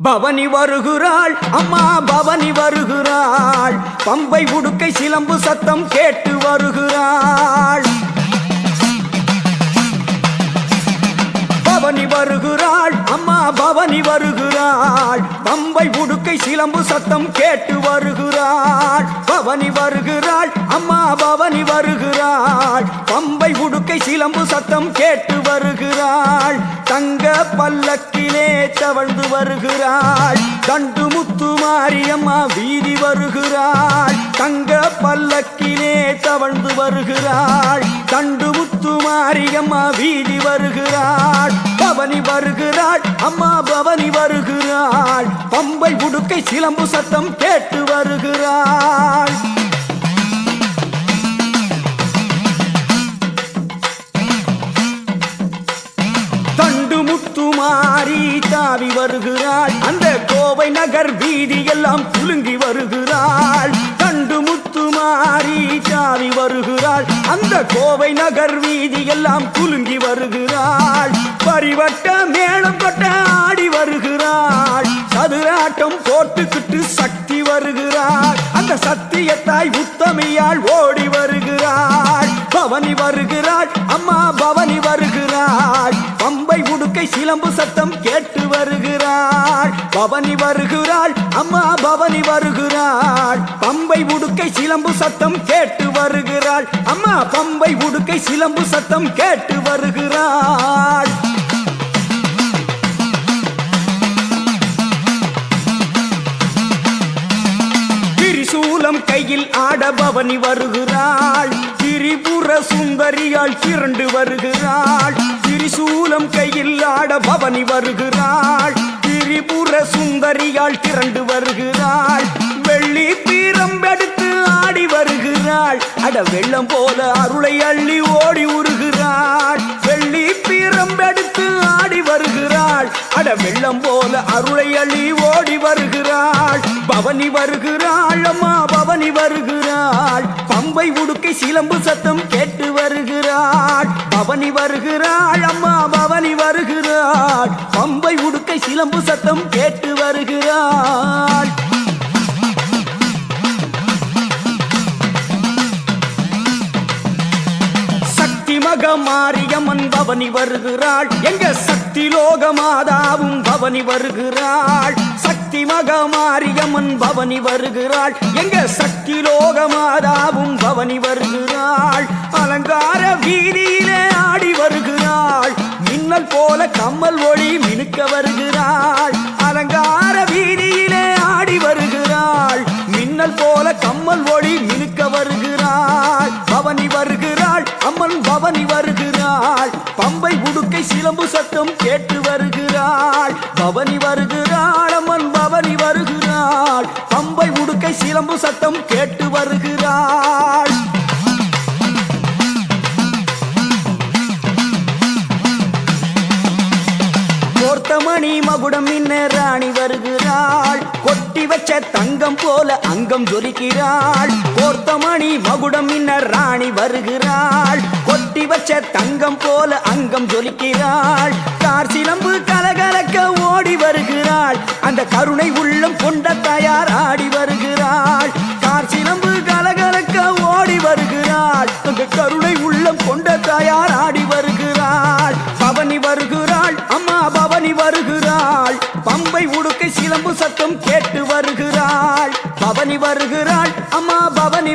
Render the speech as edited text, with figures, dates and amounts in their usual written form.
பவனி வருகிறாள் அம்மா பவனி வருகிறாள் பம்பை உடுக்கை சிலம்பு சத்தம் கேட்டு வருகிறாள் பவனி வருகிறாள் அம்மா பவனி வருகிறாள் பம்பை உடுக்கை சிலம்பு சத்தம் கேட்டு வருகிறாள் பவனி வருகிறாள் அம்மா பவனி வருகிறாள் பம்பை உடுக்கை சிலம்பு சத்தம் கேட்டு வருகிறாள் தங்க பல்லக்கிலே தவழ்ந்து வருகிறாள் தண்டு முத்து மாரியம்மா வீதி வருகிறாள் தங்க பல்லக்கிலே தவழ்ந்து வருகிறாள் தண்டு முத்து மாரியம்மா வீதி வருகிறாள் பவனி வருகிறாள் அம்மா பவனி வருகிறாள் பம்பை உடுக்கை சிலம்பு சத்தம் கேட்டு வருகிறாள் தண்டு முத்து மாறி தாவி வருகிறாள் அந்த கோவை நகர் வீதி எல்லாம் குலுங்கி வருகிறாள் தண்டு முத்து மாறி தாவி வருகிறாள் அந்த கோவை நகர் வீதி எல்லாம் குலுங்கி வருகிறாள் பரிவட்ட மேளம் கொட்ட ஆடி வருகிறாள் சதுராட்டம் போட்டுக்கிட்டு சக்தி வருகிறாள் அந்த சத்தியத்தாய் உத்தமியால் ஓடி வருகிறாள் பவனி வருகிறாள் அம்மா பவனி வருகிறாள் பம்பை உடுக்கை சிலம்பு சத்தம் கேட்டு வருகிறாள் பவனி வருகிறாள் அம்மா பவனி வருகிறாள் பம்பை உடுக்கை சிலம்பு சத்தம் கேட்டு வருகிறாள் அம்மா பம்பை உடுக்கை சிலம்பு சத்தம் கேட்டு வருகிறாள் திரிசூலம் கையில் ஆட பவனி வருகிறாள் திரிபுர சுந்தரியால் திரண்டு வருகிறாள் திரிசூலம் கையில் ஆட பவனி வருகிறாள் திரிபுர சுந்தரியால் திரண்டு வருகிறாள் வெள்ளி பீரம்பெடுத்து ஆடி வருகிறாள் அட வெள்ளம் போல அருளை அள்ளி ஓடி உருகிறாள் வெள்ளி பீரம்பெடுத்து ஆடி வருகிறாள் அட வெள்ளம் போல அருளை அள்ளி ஓடி வருகிறாள் பவனி வருகிறாள் அம்மா பவனி வருகிறாள் பம்பை உடுக்கை சிலம்பு சத்தம் கேட்டு வருகிறாள் பவனி வருகிறாள் அம்மா பவனி வருகிறாள் பம்பை உடுக்கை சிலம்பு சத்தம் கேட்டு வருகிறாள் மாரியம்மன் பவனி வருகிறாள் எங்க சக்தி லோக மாதாவும் பவனி வருகிறாள் சக்தி மக மாரியம்மன் பவனி வருகிறாள் எங்க சக்தி லோக மாதாவும் பவனி வருகிறாள் அலங்கார வீதியிலே ஆடி வருகிறாள் மின்னல் போல கம்மல் ஒளி மினுக்க வருகிறாள் அலங்கார வீதியிலே ஆடி வருகிறாள் மின்னல் போல கம்மல் ஒளி மினுக்க வருகிறாள் பவனி வருகிறாள் அம்மன் பவனி வருகிறாள் பம்பை உடுக்கை சிலம்பு சத்தம் கேட்டு வருகிறாள் பவனி வருகிறாள் அம்மன் பவனி வருகிறாள் பம்பை உடுக்கை சிலம்பு சத்தம் கேட்டு வருகிறாள் கோர்த்தமணி மகுடம் இன்ன ராணி வருகிறாள் கொட்டி வச்ச தங்கம் போல அங்கம் ஜொலிக்கிறாள் கோர்த்தமணி மகுடம் இன்ன ராணி வருகிறாள் கொட்டி வச்ச தங்கம் போல அங்கம் ஜொலிக்கிறாள் கார் சிலம்பு கலகலக்க ஓடி வருகிறாள் அந்த கருணை உள்ளம் கொண்ட தயார் ஆடி வருகிறாள் கார் சிலம்பு கலகலக்க ஓடி வருகிறாள் அந்த கருணை உள்ளம் கொண்ட தயார் ஆடி வருகிறாள் பவனி வருகிறாள் அம்மா பவனி வருகிறாள் பம்பை உடுக்கை சிலம்பு சத்தம் கேட்டு வருகிறாள் பவனி வருகிறாள் அம்மா பவனி